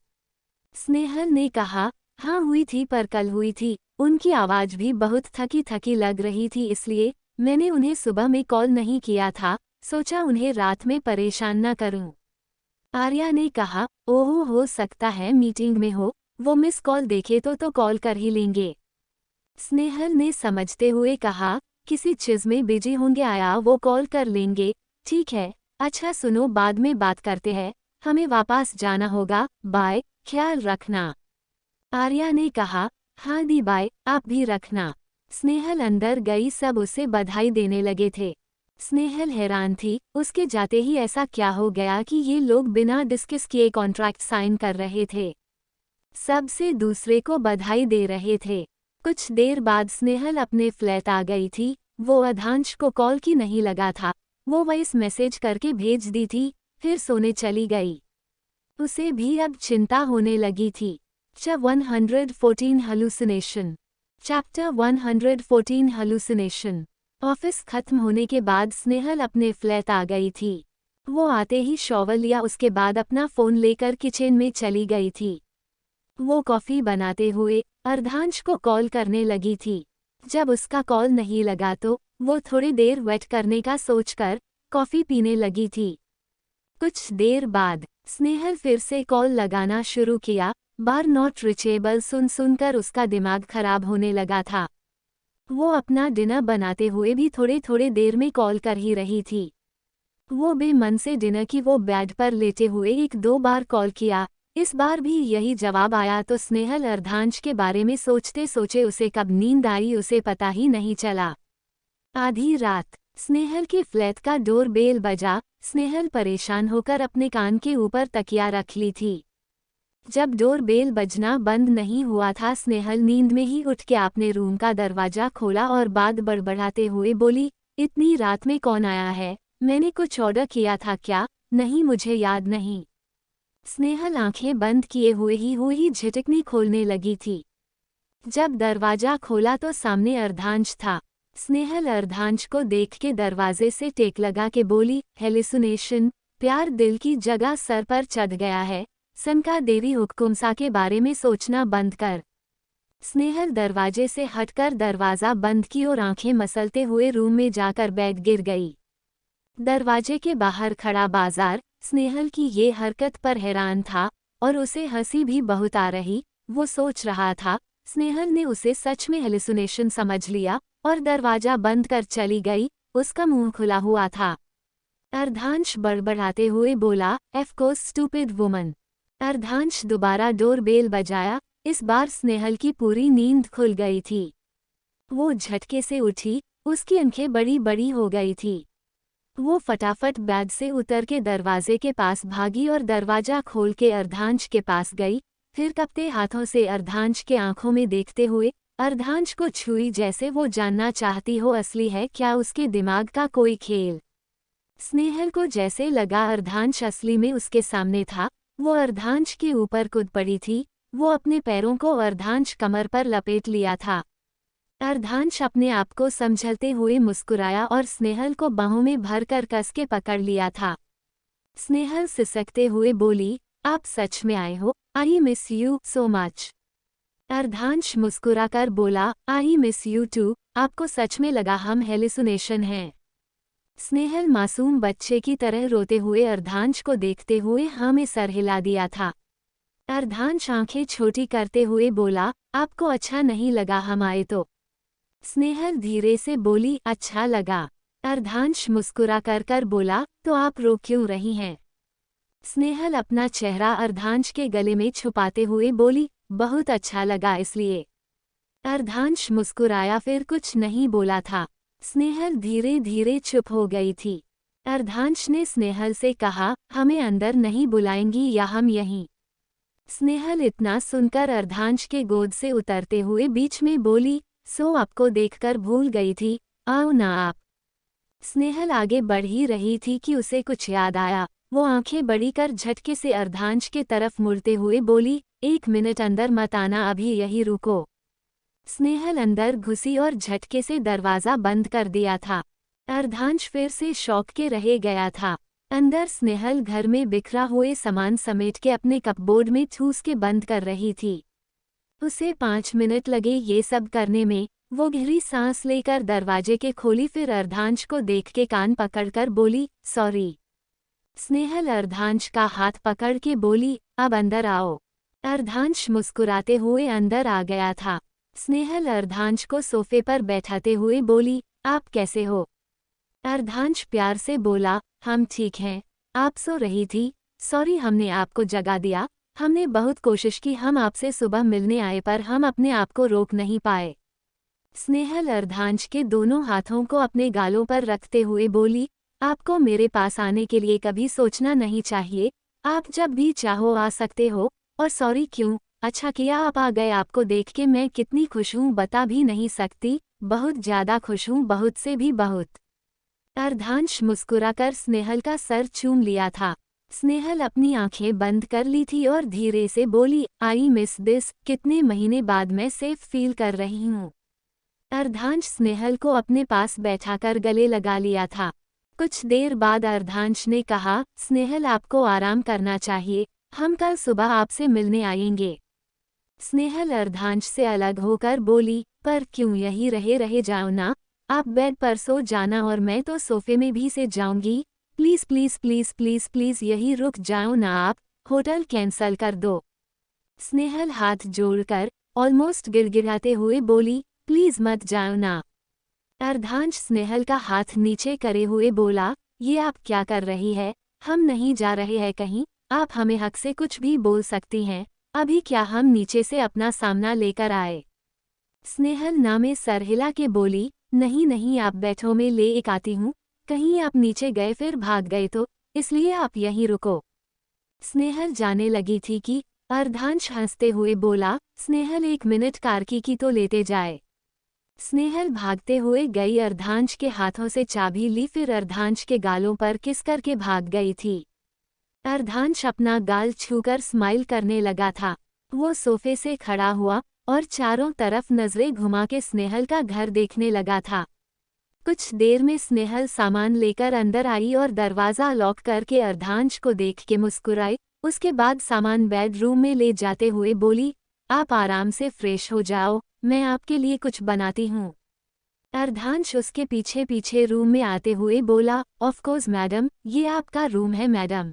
स्नेहल ने कहा, हाँ हुई थी पर कल हुई थी, उनकी आवाज़ भी बहुत थकी थकी लग रही थी इसलिए मैंने उन्हें सुबह में कॉल नहीं किया था, सोचा उन्हें रात में परेशान न करूं। आर्या ने कहा, ओह हो सकता है मीटिंग में हो, वो मिस कॉल देखे तो कॉल कर ही लेंगे। स्नेहल ने समझते हुए कहा, किसी चीज़ में बिजी होंगे आया वो कॉल कर लेंगे, ठीक है, अच्छा सुनो बाद में बात करते हैं, हमें वापस जाना होगा, बाय, ख्याल रखना। आर्या ने कहा, हाँ दी बाय, आप भी रखना। स्नेहल अंदर गई, सब उसे बधाई देने लगे थे। स्नेहल हैरान थी, उसके जाते ही ऐसा क्या हो गया कि ये लोग बिना डिस्कस किए कॉन्ट्रैक्ट साइन कर रहे थे। सबसे दूसरे को बधाई दे रहे थे। कुछ देर बाद स्नेहल अपने फ्लैट आ गई थी, वो अर्धांश को कॉल की नहीं लगा था, वो वॉइस मैसेज करके भेज दी थी, फिर सोने चली गई। उसे भी अब चिंता होने लगी थी। Chapter 114 hallucination. Chapter 114 hallucination. Office खत्म होने के बाद स्नेहल अपने फ्लैट आ गई थी। वो आते ही शॉवर लिया, उसके बाद अपना फ़ोन लेकर किचन में चली गई थी। वो कॉफ़ी बनाते हुए अर्धांश को कॉल करने लगी थी। जब उसका कॉल नहीं लगा तो वो थोड़ी देर वेट करने का सोचकर कॉफ़ी पीने लगी थी। कुछ देर बाद स्नेहल फिर से कॉल लगाना शुरू किया, बार नॉट रीचेबल सुन सुनकर उसका दिमाग खराब होने लगा था। वो अपना डिनर बनाते हुए भी थोड़े थोड़े देर में कॉल कर ही रही थी। वो बेमन से डिनर की वो बेड पर लेटे हुए 1-2 बार कॉल किया, इस बार भी यही जवाब आया तो स्नेहल अर्धांश के बारे में सोचते सोचे उसे कब नींद आई उसे पता ही नहीं चला। आधी रात स्नेहल के फ्लैट का डोर बेल बजा। स्नेहल परेशान होकर अपने कान के ऊपर तकिया रख ली थी। जब डोर बेल बजना बंद नहीं हुआ था, स्नेहल नींद में ही उठ के अपने रूम का दरवाजा खोला और बात बड़बड़ाते हुए बोली, इतनी रात में कौन आया है? मैंने कुछ ऑर्डर किया था क्या? नहीं मुझे याद नहीं। स्नेहल आंखें बंद किए हुए ही झिटकनी खोलने लगी थी। जब दरवाजा खोला तो सामने अर्धांश था। स्नेहल अर्धांश को देख के दरवाजे से टेक लगा के बोली, हेलुसिनेशन, प्यार दिल की जगह सर पर चढ़ गया है, सनका देवी हुक्कुमसा के बारे में सोचना बंद कर। स्नेहल दरवाजे से हटकर दरवाज़ा बंद की और आंखें मसलते हुए रूम में जाकर बैठ गिर गई। दरवाजे के बाहर खड़ा बाजार स्नेहल की ये हरकत पर हैरान था और उसे हंसी भी बहुत आ रही। वो सोच रहा था स्नेहल ने उसे सच में हेलुसिनेशन समझ लिया और दरवाजा बंद कर चली गई, उसका मुंह खुला हुआ था। अर्धांश बड़बड़ाते हुए बोला, ऑफ कोर्स स्टूपिड वुमन। अर्धांश दोबारा डोर बेल बजाया, इस बार स्नेहल की पूरी नींद खुल गई थी। वो झटके से उठी, उसकी आंखें बड़ी बड़ी हो गई थी। वो फटाफट बैग से उतर के दरवाजे के पास भागी और दरवाजा खोल के अर्धांश के पास गई, फिर कपते हाथों से अर्धांश के आंखों में देखते हुए अर्धांश को छुई, जैसे वो जानना चाहती हो असली है क्या उसके दिमाग का कोई खेल। स्नेहल को जैसे लगा अर्धांश असली में उसके सामने था। वो अर्धांश के ऊपर कूद पड़ी थी। वो अपने पैरों को अर्धांश कमर पर लपेट लिया था। अर्धांश अपने आप को समझते हुए मुस्कुराया और स्नेहल को बाहों में भरकर कस के पकड़ लिया था। स्नेहल सिसकते हुए बोली, आप सच में आए हो? I miss you so much. Ardhansh मुस्कुराकर बोला, आई मिस यू टू। आपको सच में लगा हम हेलुसिनेशन हैं? स्नेहल मासूम बच्चे की तरह रोते हुए अर्धांश को देखते हुए हाँ में सर हिला दिया था। अर्धांश आंखें छोटी करते हुए बोला, आपको अच्छा नहीं लगा हम आए तो? स्नेहल धीरे से बोली, अच्छा लगा। अर्धांश मुस्कुरा कर बोला, तो आप रो क्यों रही हैं? स्नेहल अपना चेहरा अर्धांश के गले में छुपाते हुए बोली, बहुत अच्छा लगा इसलिए। अर्धांश मुस्कुराया फिर कुछ नहीं बोला था। स्नेहल धीरे धीरे चुप हो गई थी। अर्धांश ने स्नेहल से कहा, हमें अंदर नहीं बुलाएंगी या हम यहीं? स्नेहल इतना सुनकर अर्धांश के गोद से उतरते हुए बीच में बोली, सो आपको देखकर भूल गई थी, आओ ना आप। स्नेहल आगे बढ़ ही रही थी कि उसे कुछ याद आया। वो आंखें बड़ी कर झटके से अर्धांश के तरफ मुड़ते हुए बोली, एक मिनट अंदर मत आना, अभी यही रुको। स्नेहल अंदर घुसी और झटके से दरवाज़ा बंद कर दिया था। अर्धांश फिर से शौक के रह गया था। अंदर स्नेहल घर में बिखरा हुए सामान समेट के अपने कपबोर्ड में ठूस के बंद कर रही थी। उसे 5 मिनट लगे ये सब करने में। वो गहरी सांस लेकर दरवाजे के खोली, फिर अर्धांश को देख के कान पकड़कर बोली, सॉरी। स्नेहल अर्धांश का हाथ पकड़ के बोली, अब अंदर आओ। अर्धांश मुस्कुराते हुए अंदर आ गया था। स्नेहल अर्धांश को सोफे पर बैठाते हुए बोली, आप कैसे हो? अर्धांश प्यार से बोला, हम ठीक हैं। आप सो रही थी? सॉरी हमने आपको जगा दिया। हमने बहुत कोशिश की, हम आपसे सुबह मिलने आए पर हम अपने आप को रोक नहीं पाए। स्नेहल अर्धांश के दोनों हाथों को अपने गालों पर रखते हुए बोली, आपको मेरे पास आने के लिए कभी सोचना नहीं चाहिए। आप जब भी चाहो आ सकते हो। और सॉरी क्यों? अच्छा किया आप आ गए। आपको देख के मैं कितनी खुश हूँ बता भी नहीं सकती। बहुत ज़्यादा खुश हूँ, बहुत से भी बहुत। अर्धांश मुस्कुराकर स्नेहल का सर चूम लिया था। स्नेहल अपनी आंखें बंद कर ली थी और धीरे से बोली, आई मिस दिस। कितने महीने बाद मैं सेफ फील कर रही हूँ। अर्धांश स्नेहल को अपने पास बैठाकर गले लगा लिया था। कुछ देर बाद अर्धांश ने कहा, स्नेहल आपको आराम करना चाहिए, हम कल सुबह आपसे मिलने आएंगे। स्नेहल अर्धांश से अलग होकर बोली, पर क्यों यही रहे जाओ ना। आप बेड पर सो जाना और मैं तो सोफे में भी से जाऊंगी। Please please please please please यही रुक जाओ ना आप, होटल कैंसल कर दो। स्नेहल हाथ जोड़कर ऑलमोस्ट गिड़गिड़ाते हुए बोली, प्लीज़ मत जाओ ना। अर्धांश स्नेहल का हाथ नीचे करे हुए बोला, ये आप क्या कर रही है? हम नहीं जा रहे हैं कहीं। आप हमें हक से कुछ भी बोल सकती हैं। अभी क्या हम नीचे से अपना सामना लेकर आए? स्नेहल ना में सर हिला के बोली, नहीं नहीं आप बैठो, मैं ले एक आती हूँ। कहीं आप नीचे गए फिर भाग गए तो इसलिए आप यहीं रुको। स्नेहल जाने लगी थी कि अर्धांश हंसते हुए बोला, स्नेहल 1 मिनट कारकी की तो लेते जाए। स्नेहल भागते हुए गई, अर्धांश के हाथों से चाबी ली, फिर अर्धांश के गालों पर किस करके भाग गई थी। अर्धांश अपना गाल छूकर स्माइल करने लगा था। वो सोफे से खड़ा हुआ और चारों तरफ नजरें घुमा के स्नेहल का घर देखने लगा था। कुछ देर में स्नेहल सामान लेकर अंदर आई और दरवाज़ा लॉक करके अर्धांश को देख के मुस्कुराई। उसके बाद सामान बेडरूम में ले जाते हुए बोली, आप आराम से फ्रेश हो जाओ, मैं आपके लिए कुछ बनाती हूँ। अर्धांश उसके पीछे पीछे रूम में आते हुए बोला, ऑफ कोर्स मैडम, ये आपका रूम है मैडम।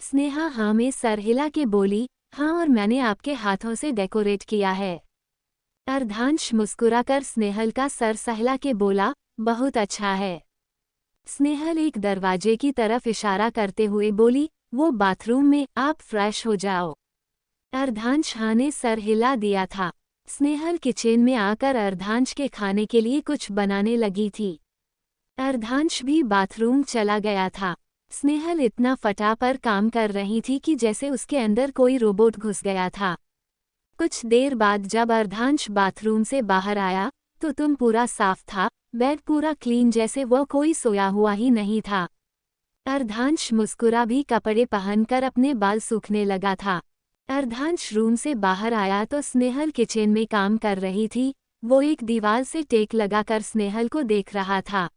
स्नेहा हाँ में सर हिला के बोली, हाँ और मैंने आपके हाथों से डेकोरेट किया है। अर्धांश मुस्कुराकर स्नेहल का सर सहला के बोला, बहुत अच्छा है। स्नेहल एक दरवाजे की तरफ इशारा करते हुए बोली, वो बाथरूम में, आप फ्रेश हो जाओ। अर्धांश हाँ ने सर हिला दिया था। स्नेहल किचन में आकर अर्धांश के खाने के लिए कुछ बनाने लगी थी। अर्धांश भी बाथरूम चला गया था। स्नेहल इतना फटा पर काम कर रही थी कि जैसे उसके अंदर कोई रोबोट घुस गया था। कुछ देर बाद जब अर्धांश बाथरूम से बाहर आया तो तुम पूरा साफ था, बेड पूरा क्लीन, जैसे वह कोई सोया हुआ ही नहीं था। अर्धांश मुस्कुरा भी कपड़े पहनकर अपने बाल सूखने लगा था। अर्धांश रूम से बाहर आया तो स्नेहल किचन में काम कर रही थी। वो एक दीवार से टेक लगाकर स्नेहल को देख रहा था।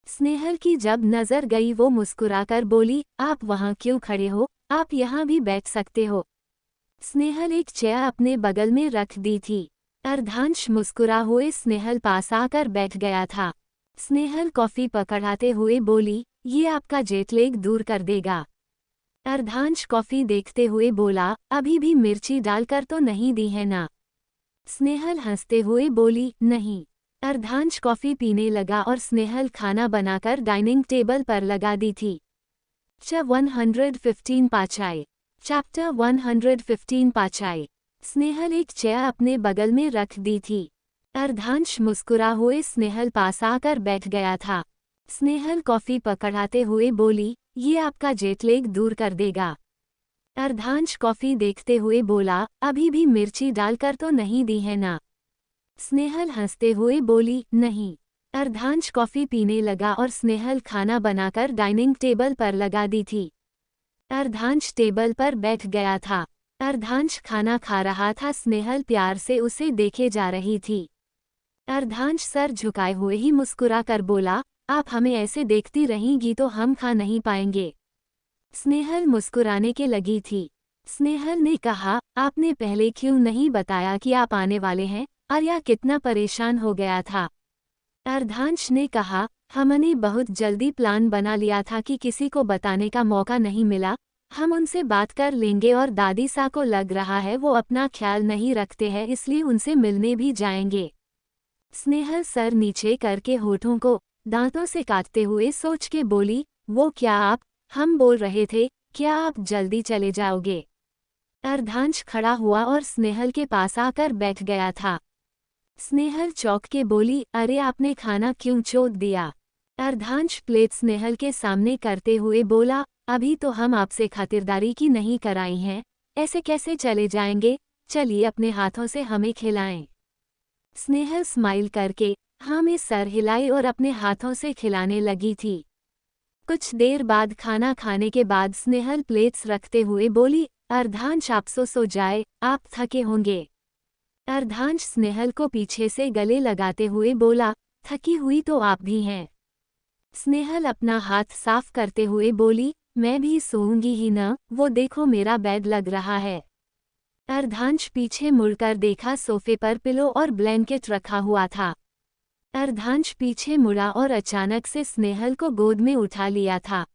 स्नेहल की जब नजर गई वो मुस्कुराकर बोली, आप वहाँ क्यों खड़े हो, आप यहाँ भी बैठ सकते हो। स्नेहल एक चेयर अपने बगल में रख दी थी। अर्धांश मुस्कुरा हुए स्नेहल पास आकर बैठ गया था। स्नेहल कॉफी पकड़ाते हुए बोली, ये आपका जेट लैग दूर कर देगा। अर्धांश कॉफी देखते हुए बोला, अभी भी मिर्ची डालकर तो नहीं दी है ना। स्नेहल हंसते हुए बोली, नहीं। अर्धांश कॉफी पीने लगा और स्नेहल खाना बनाकर डाइनिंग टेबल पर लगा दी थी। 115 पाचाई। चैप्टर 115 पाचाई। स्नेहल एक चेयर अपने बगल में रख दी थी। अर्धांश मुस्कुरा हुए स्नेहल पास आकर बैठ गया था। स्नेहल कॉफी पकड़ाते हुए बोली, ये आपका जेट लैग दूर कर देगा। अर्धांश कॉफी देखते हुए बोला, अभी भी मिर्ची डालकर तो नहीं दी है ना। स्नेहल हंसते हुए बोली, नहीं। अर्धांश कॉफी पीने लगा और स्नेहल खाना बनाकर डाइनिंग टेबल पर लगा दी थी। अर्धांश टेबल पर बैठ गया था। अर्धांश खाना खा रहा था। स्नेहल प्यार से उसे देखे जा रही थी। अर्धांश सर झुकाए हुए ही मुस्कुरा कर बोला, आप हमें ऐसे देखती रहेंगी तो हम खा नहीं पाएंगे। स्नेहल मुस्कुराने के लगी थी। स्नेहल ने कहा, आपने पहले क्यों नहीं बताया कि आप आने वाले हैं। आर्या कितना परेशान हो गया था। अर्धांश ने कहा, हमने बहुत जल्दी प्लान बना लिया था कि किसी को बताने का मौका नहीं मिला। हम उनसे बात कर लेंगे और दादी सा को लग रहा है वो अपना ख्याल नहीं रखते हैं, इसलिए उनसे मिलने भी जाएंगे। स्नेहल सर नीचे करके होठों को दांतों से काटते हुए सोच के बोली, वो क्या आप, हम बोल रहे थे, क्या आप जल्दी चले जाओगे। अर्धांश खड़ा हुआ और स्नेहल के पास आकर बैठ गया था। स्नेहल चौंक के बोली, अरे आपने खाना क्यों छोड़ दिया। अर्धांश प्लेट स्नेहल के सामने करते हुए बोला, अभी तो हम आपसे खातिरदारी की नहीं कराई हैं, ऐसे कैसे चले जाएंगे, चलिए अपने हाथों से हमें खिलाएं। स्नेहल स्माइल करके हाँ में सर हिलाई और अपने हाथों से खिलाने लगी थी। कुछ देर बाद खाना खाने के बाद स्नेहल प्लेट्स रखते हुए बोली, अर्धांश आप सो जाए, आप थके होंगे। अर्धांश स्नेहल को पीछे से गले लगाते हुए बोला, थकी हुई तो आप भी हैं। स्नेहल अपना हाथ साफ करते हुए बोली, मैं भी सोऊंगी ही न, वो देखो मेरा बेड लग रहा है। अर्धांश पीछे मुड़कर देखा, सोफे पर पिलो और ब्लैंकेट रखा हुआ था। अर्धांश पीछे मुड़ा और अचानक से स्नेहल को गोद में उठा लिया था।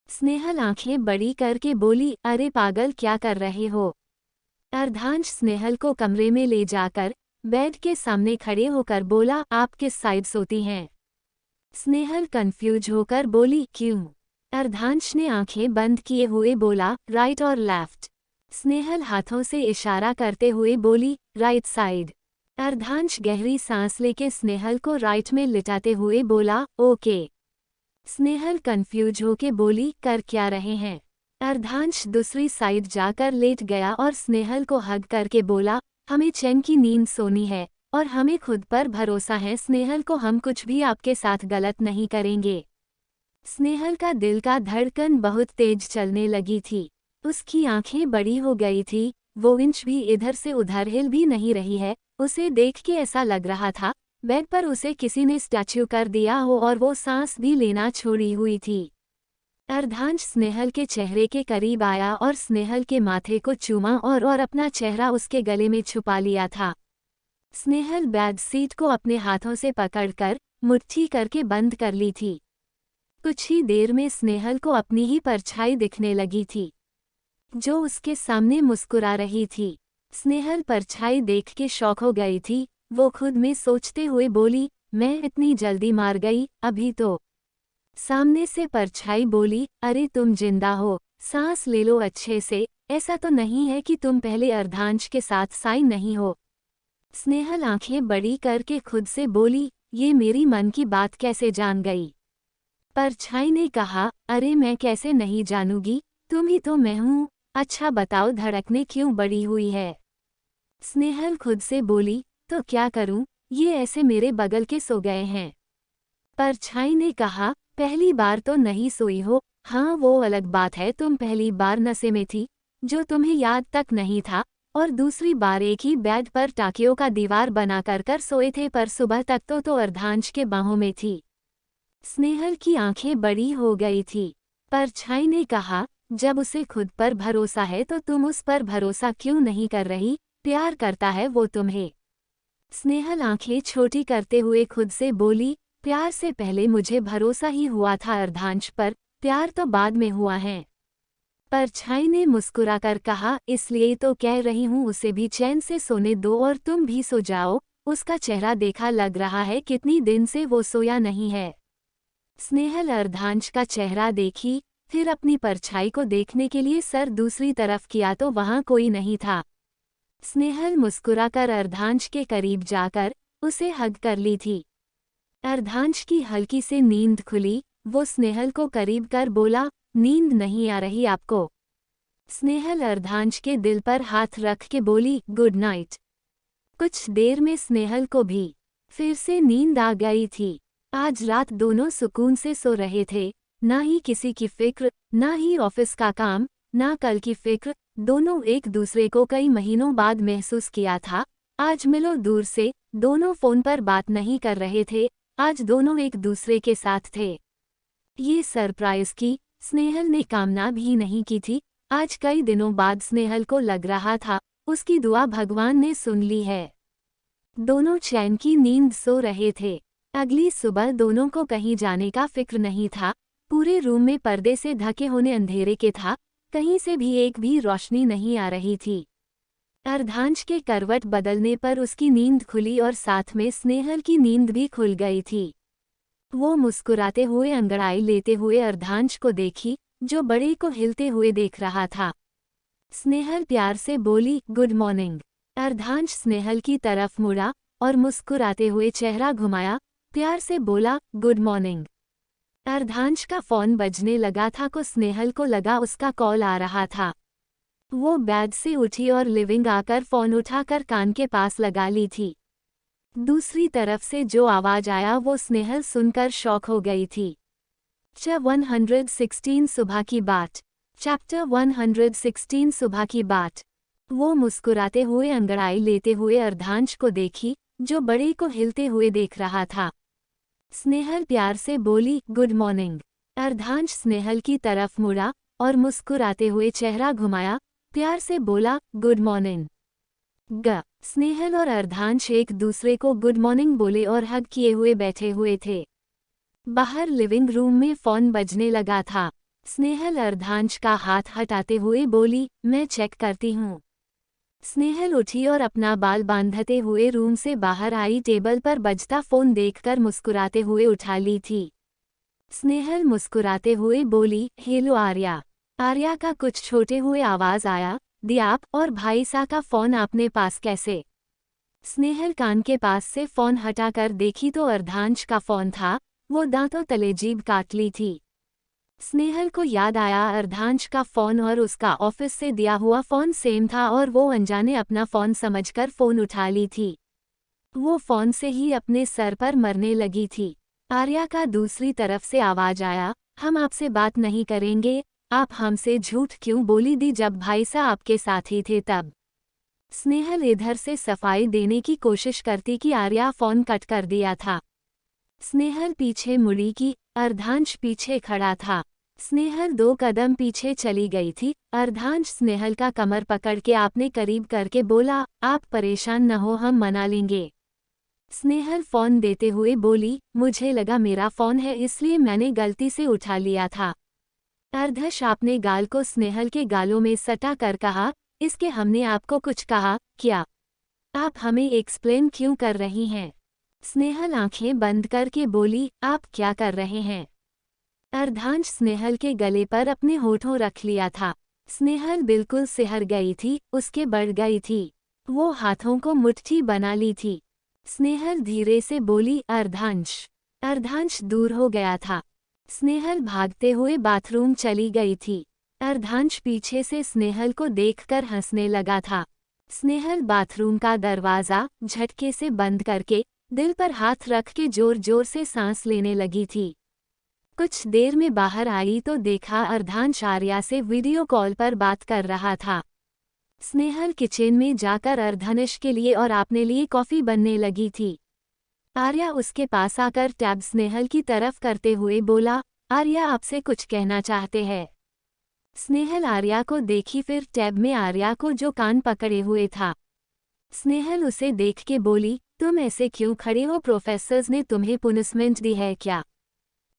स्नेहल आंखें बड़ी करके बोली, अरे पागल क्या कर रहे हो। अर्धांश स्नेहल को कमरे में ले जाकर बेड के सामने खड़े होकर बोला, आप किस साइड सोती हैं। स्नेहल कंफ्यूज होकर बोली, क्यों। अर्धांश ने आंखें बंद किए हुए बोला, राइट और लेफ्ट। स्नेहल हाथों से इशारा करते हुए बोली, राइट साइड। अर्धांश गहरी सांस लेके स्नेहल को राइट में लिटाते हुए बोला, ओके। स्नेहल कंफ्यूज होके बोली, कर क्या रहे हैं। अर्धांश दूसरी साइड जाकर लेट गया और स्नेहल को हग करके बोला, हमें चैन की नींद सोनी है और हमें खुद पर भरोसा है स्नेहल को, हम कुछ भी आपके साथ गलत नहीं करेंगे। स्नेहल का दिल का धड़कन बहुत तेज चलने लगी थी। उसकी आंखें बड़ी हो गई थी, वो इंच भी इधर से उधर हिल भी नहीं रही है। उसे देख के ऐसा लग रहा था बेड पर उसे किसी ने स्टैच्यू कर दिया हो और वो सांस भी लेना छोड़ी हुई थी। अर्धांश स्नेहल के चेहरे के करीब आया और स्नेहल के माथे को चूमा और अपना चेहरा उसके गले में छुपा लिया था। स्नेहल बेड सीट को अपने हाथों से पकड़कर मुट्ठी करके बंद कर ली थी। कुछ ही देर में स्नेहल को अपनी ही परछाई दिखने लगी थी, जो उसके सामने मुस्कुरा रही थी। स्नेहल परछाई देख के शॉक हो गई थी। वो खुद में सोचते हुए बोली, मैं इतनी जल्दी मार गई अभी तो। सामने से परछाई बोली, अरे तुम जिंदा हो, सांस ले लो अच्छे से, ऐसा तो नहीं है कि तुम पहले अर्धांश के साथ साइन नहीं हो। स्नेहल आंखें बड़ी करके खुद से बोली, ये मेरी मन की बात कैसे जान गई। परछाई ने कहा, अरे मैं कैसे नहीं जानूंगी, तुम ही तो मैं हूँ। अच्छा बताओ धड़कने क्यों बड़ी हुई है। स्नेहल खुद से बोली, तो क्या करूं, ये ऐसे मेरे बगल के सो गए हैं। परछाई ने कहा, पहली बार तो नहीं सोई हो, हाँ वो अलग बात है, तुम पहली बार नशे में थी, जो तुम्हें याद तक नहीं था, और दूसरी बार एक ही बेड पर टाकियों का दीवार बना कर सोए थे, पर सुबह तक तो अर्धांश के बाहों में थी। स्नेहल की आंखें बड़ी हो गई थी। परछाई ने कहा, जब उसे खुद पर भरोसा है तो तुम उस पर भरोसा क्यों नहीं कर रही, प्यार करता है वो तुम्हें। स्नेहल आंखें छोटी करते हुए खुद से बोली, प्यार से पहले मुझे भरोसा ही हुआ था अर्धांश पर, प्यार तो बाद में हुआ है। परछाई ने मुस्कुराकर कहा, इसलिए तो कह रही हूँ उसे भी चैन से सोने दो और तुम भी सो जाओ, उसका चेहरा देखा लग रहा है कितनी दिन से वो सोया नहीं है। स्नेहल अर्धांश का चेहरा देखी, फिर अपनी परछाई को देखने के लिए सर दूसरी तरफ किया तो वहां कोई नहीं था। स्नेहल मुस्कुराकर अर्धांश के करीब जाकर उसे हग कर ली थी। अर्धांश की हल्की से नींद खुली, वो स्नेहल को करीब कर बोला, नींद नहीं आ रही आपको। स्नेहल अर्धांश के दिल पर हाथ रख के बोली, गुड नाइट। कुछ देर में स्नेहल को भी फिर से नींद आ गई थी। आज रात दोनों सुकून से सो रहे थे, ना ही किसी की फिक्र, ना ही ऑफिस का काम, ना कल की फिक्र। दोनों एक दूसरे को कई महीनों बाद महसूस किया था। आज मिलो दूर से, दोनों फोन पर बात नहीं कर रहे थे, आज दोनों एक दूसरे के साथ थे। ये सरप्राइज की स्नेहल ने कामना भी नहीं की थी। आज कई दिनों बाद स्नेहल को लग रहा था उसकी दुआ भगवान ने सुन ली है। दोनों चैन की नींद सो रहे थे। अगली सुबह दोनों को कहीं जाने का फिक्र नहीं था। पूरे रूम में पर्दे से ढके होने अंधेरे के था, कहीं से भी एक भी रोशनी नहीं आ रही थी। अर्धांश के करवट बदलने पर उसकी नींद खुली और साथ में स्नेहल की नींद भी खुल गई थी। वो मुस्कुराते हुए अंगड़ाई लेते हुए अर्धांश को देखी, जो बड़े को हिलते हुए देख रहा था। स्नेहल प्यार से बोली, गुड मॉर्निंग। अर्धांश स्नेहल की तरफ मुड़ा और मुस्कुराते हुए चेहरा घुमाया, प्यार से बोला, गुड मॉर्निंग। अर्धांश का फोन बजने लगा था को स्नेहल को लगा उसका कॉल आ रहा था। वो बेड से उठी और लिविंग आकर फोन उठाकर कान के पास लगा ली थी। दूसरी तरफ से जो आवाज आया वो स्नेहल सुनकर शॉक हो गई थी। चैप्टर 116 सुबह की बात। चैप्टर 116 सुबह की बात। वो मुस्कुराते हुए अंगड़ाई लेते हुए अर्धांश को देखी, जो बड़े को हिलते हुए देख रहा था। स्नेहल प्यार से बोली, गुड मॉर्निंग। अर्धांश स्नेहल की तरफ मुड़ा और मुस्कुराते हुए चेहरा घुमाया, प्यार से बोला, गुड मॉर्निंग। स्नेहल और अर्धांश एक दूसरे को गुड मॉर्निंग बोले और हग किए हुए बैठे हुए थे। बाहर लिविंग रूम में फोन बजने लगा था। स्नेहल अर्धांश का हाथ हटाते हुए बोली, मैं चेक करती हूँ। स्नेहल उठी और अपना बाल बांधते हुए रूम से बाहर आई। टेबल पर बजता फोन देखकर मुस्कुराते हुए उठा ली थी। स्नेहल मुस्कुराते हुए बोली, हेलो आर्या। आर्या का कुछ छोटे हुए आवाज आया, दियाप और भाई सा का फोन आपने पास कैसे। स्नेहल कान के पास से फोन हटाकर देखी तो अर्धांश का फोन था। वो दांतों तले जीभ काट ली थी। स्नेहल को याद आया अर्धांश का फोन और उसका ऑफिस से दिया हुआ फोन सेम था और वो अनजाने अपना फोन समझकर फोन उठा ली थी। वो फोन से ही अपने सर पर मरने लगी थी। आर्या का दूसरी तरफ से आवाज आया, हम आपसे बात नहीं करेंगे, आप हमसे झूठ क्यों बोली दी जब भाई सा आपके साथ ही थे तब। स्नेहल इधर से सफाई देने की कोशिश करती कि आर्या फोन कट कर दिया था। स्नेहल पीछे मुड़ी कि अर्धांश पीछे खड़ा था। स्नेहल 2 कदम पीछे चली गई थी। अर्धांश स्नेहल का कमर पकड़ के आपने करीब करके बोला, आप परेशान न हो, हम मना लेंगे। स्नेहल फोन देते हुए बोली, मुझे लगा मेरा फोन है इसलिए मैंने गलती से उठा लिया था। अर्धश आपने गाल को स्नेहल के गालों में सटा कर कहा, इसके हमने आपको कुछ कहा क्या? आप हमें एक्सप्लेन क्यों कर रही हैं? स्नेहल आंखें बंद करके बोली, आप क्या कर रहे हैं? अर्धांश स्नेहल के गले पर अपने होठों रख लिया था। स्नेहल बिल्कुल सिहर गई थी, उसके बढ़ गई थी। वो हाथों को मुट्ठी बना ली थी। स्नेहल धीरे से बोली, अर्धांश। अर्धांश दूर हो गया था। स्नेहल भागते हुए बाथरूम चली गई थी। अर्धांश पीछे से स्नेहल को देखकर हंसने लगा था। स्नेहल बाथरूम का दरवाज़ा झटके से बंद करके दिल पर हाथ रख के जोर जोर से सांस लेने लगी थी। कुछ देर में बाहर आई तो देखा अर्धांश आर्या से वीडियो कॉल पर बात कर रहा था। स्नेहल किचन में जाकर अर्धांश के लिए और अपने लिए कॉफ़ी बनने लगी थी। आर्या उसके पास आकर टैब स्नेहल की तरफ करते हुए बोला, आर्या आपसे कुछ कहना चाहते हैं। स्नेहल आर्या को देखी, फिर टैब में आर्या को जो कान पकड़े हुए था। स्नेहल उसे देख के बोली, तुम ऐसे क्यों खड़े हो, प्रोफेसर्स ने तुम्हें पनिशमेंट दी है क्या?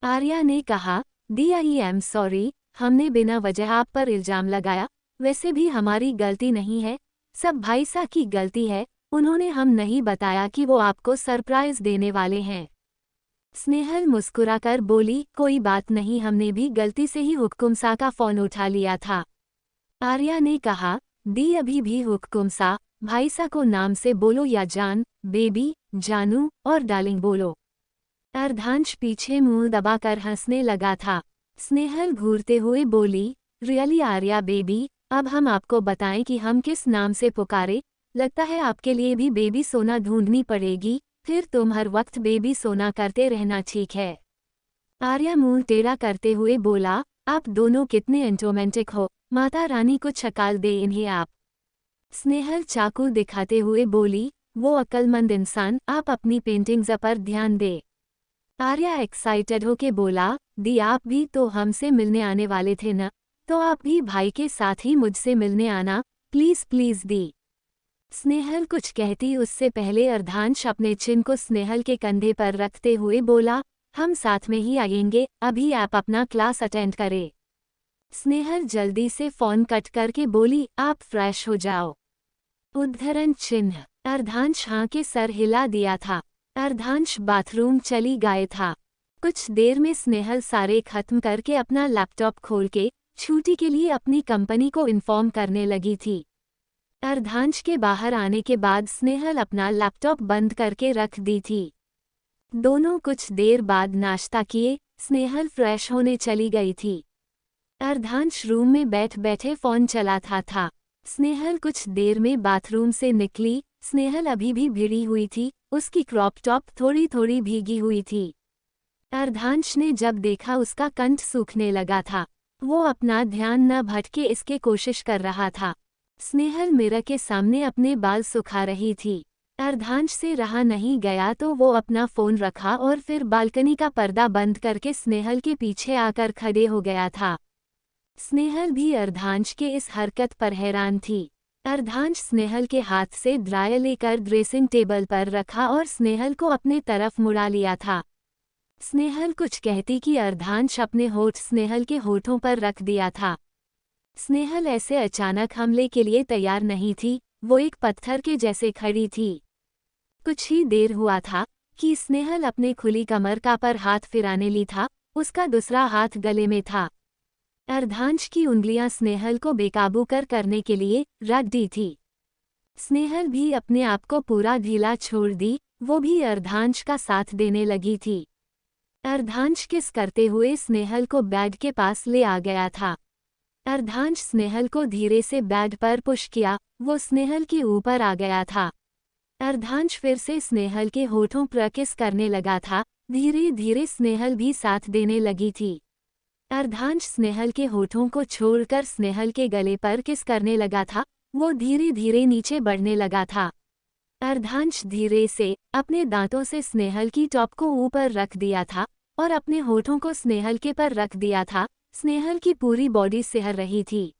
आर्या ने कहा, दी आई एम सॉरी, हमने बिना वजह आप पर इल्ज़ाम लगाया, वैसे भी हमारी गलती नहीं है, सब भाई सा की गलती है, उन्होंने हम नहीं बताया कि वो आपको सरप्राइज देने वाले हैं। स्नेहल मुस्कुराकर बोली, कोई बात नहीं, हमने भी गलती से ही हुक्म सा का फ़ोन उठा लिया था। आर्या ने कहा, दी अभी भी हुक्म सा, भाई सा को नाम से बोलो या जान, बेबी, जानू और डार्लिंग बोलो। अर्धांश पीछे मुंह दबाकर हंसने लगा था। स्नेहल घूरते हुए बोली, रियली आर्या बेबी, अब हम आपको बताएं कि हम किस नाम से पुकारे? लगता है आपके लिए भी बेबी सोना ढूंढनी पड़ेगी, फिर तुम हर वक्त बेबी सोना करते रहना, ठीक है? आर्या मुंह टेढ़ा करते हुए बोला, आप दोनों कितने रोमांटिक हो, माता रानी को छकाल दे इन्हें आप। स्नेहल चाकू दिखाते हुए बोली, वो अक्लमंद इंसान, आप अपनी पेंटिंग्स पर ध्यान दे। आर्या एक्साइटेड होके बोला, दी आप भी तो हमसे मिलने आने वाले थे ना, तो आप भी भाई के साथ ही मुझसे मिलने आना, प्लीज़ प्लीज़ दी। स्नेहल कुछ कहती उससे पहले अर्धांश अपने चिन को स्नेहल के कंधे पर रखते हुए बोला, हम साथ में ही आएंगे, अभी आप अपना क्लास अटेंड करें। स्नेहल जल्दी से फ़ोन कट करके बोली, आप फ्रेश हो जाओ। उद्धरण चिन्ह। अर्धांश हाँ के सर हिला दिया था। अर्धांश बाथरूम चली गया था। कुछ देर में स्नेहल सारे खत्म करके अपना लैपटॉप खोल के छुट्टी के लिए अपनी कंपनी को इन्फॉर्म करने लगी थी। अर्धांश के बाहर आने के बाद स्नेहल अपना लैपटॉप बंद करके रख दी थी। दोनों कुछ देर बाद नाश्ता किए, स्नेहल फ्रेश होने चली गई थी। अर्धांश रूम में बैठ बैठे फ़ोन चलाता था। स्नेहल कुछ देर में बाथरूम से निकली। स्नेहल अभी भी भिड़ी हुई थी, उसकी क्रॉप टॉप थोड़ी थोड़ी भीगी हुई थी। अर्धांश ने जब देखा उसका कंठ सूखने लगा था, वो अपना ध्यान न भटके इसके कोशिश कर रहा था। स्नेहल मिरर के सामने अपने बाल सुखा रही थी। अर्धांश से रहा नहीं गया तो वो अपना फ़ोन रखा और फिर बालकनी का पर्दा बंद करके स्नेहल के पीछे आकर खड़े हो गया था। स्नेहल भी अर्धांश के इस हरकत पर हैरान थी। अर्धांश स्नेहल के हाथ से ड्रायर लेकर ड्रेसिंग टेबल पर रखा और स्नेहल को अपने तरफ मुड़ा लिया था। स्नेहल कुछ कहती कि अर्धांश अपने होठ स्नेहल के होठों पर रख दिया था। स्नेहल ऐसे अचानक हमले के लिए तैयार नहीं थी, वो एक पत्थर के जैसे खड़ी थी। कुछ ही देर हुआ था कि स्नेहल अपने खुली कमर का पर हाथ फिराने ली था, उसका दूसरा हाथ गले में था। अर्धांश की उंगलियां स्नेहल को बेकाबू करने के लिए रख दी थी। स्नेहल भी अपने आप को पूरा ढीला छोड़ दी, वो भी अर्धांश का साथ देने लगी थी। अर्धांश किस करते हुए स्नेहल को बेड के पास ले आ गया था। अर्धांश स्नेहल को धीरे से बेड पर पुश किया, वो स्नेहल के ऊपर आ गया था। अर्धांश फिर से स्नेहल के होठों पर किस करने लगा था, धीरे धीरे स्नेहल भी साथ देने लगी थी। अर्धांश स्नेहल के होठों को छोड़कर स्नेहल के गले पर किस करने लगा था, वो धीरे धीरे नीचे बढ़ने लगा था। अर्धांश धीरे से अपने दांतों से स्नेहल की टॉप को ऊपर रख दिया था और अपने होठों को स्नेहल के पर रख दिया था। स्नेहल की पूरी बॉडी सिहर रही थी।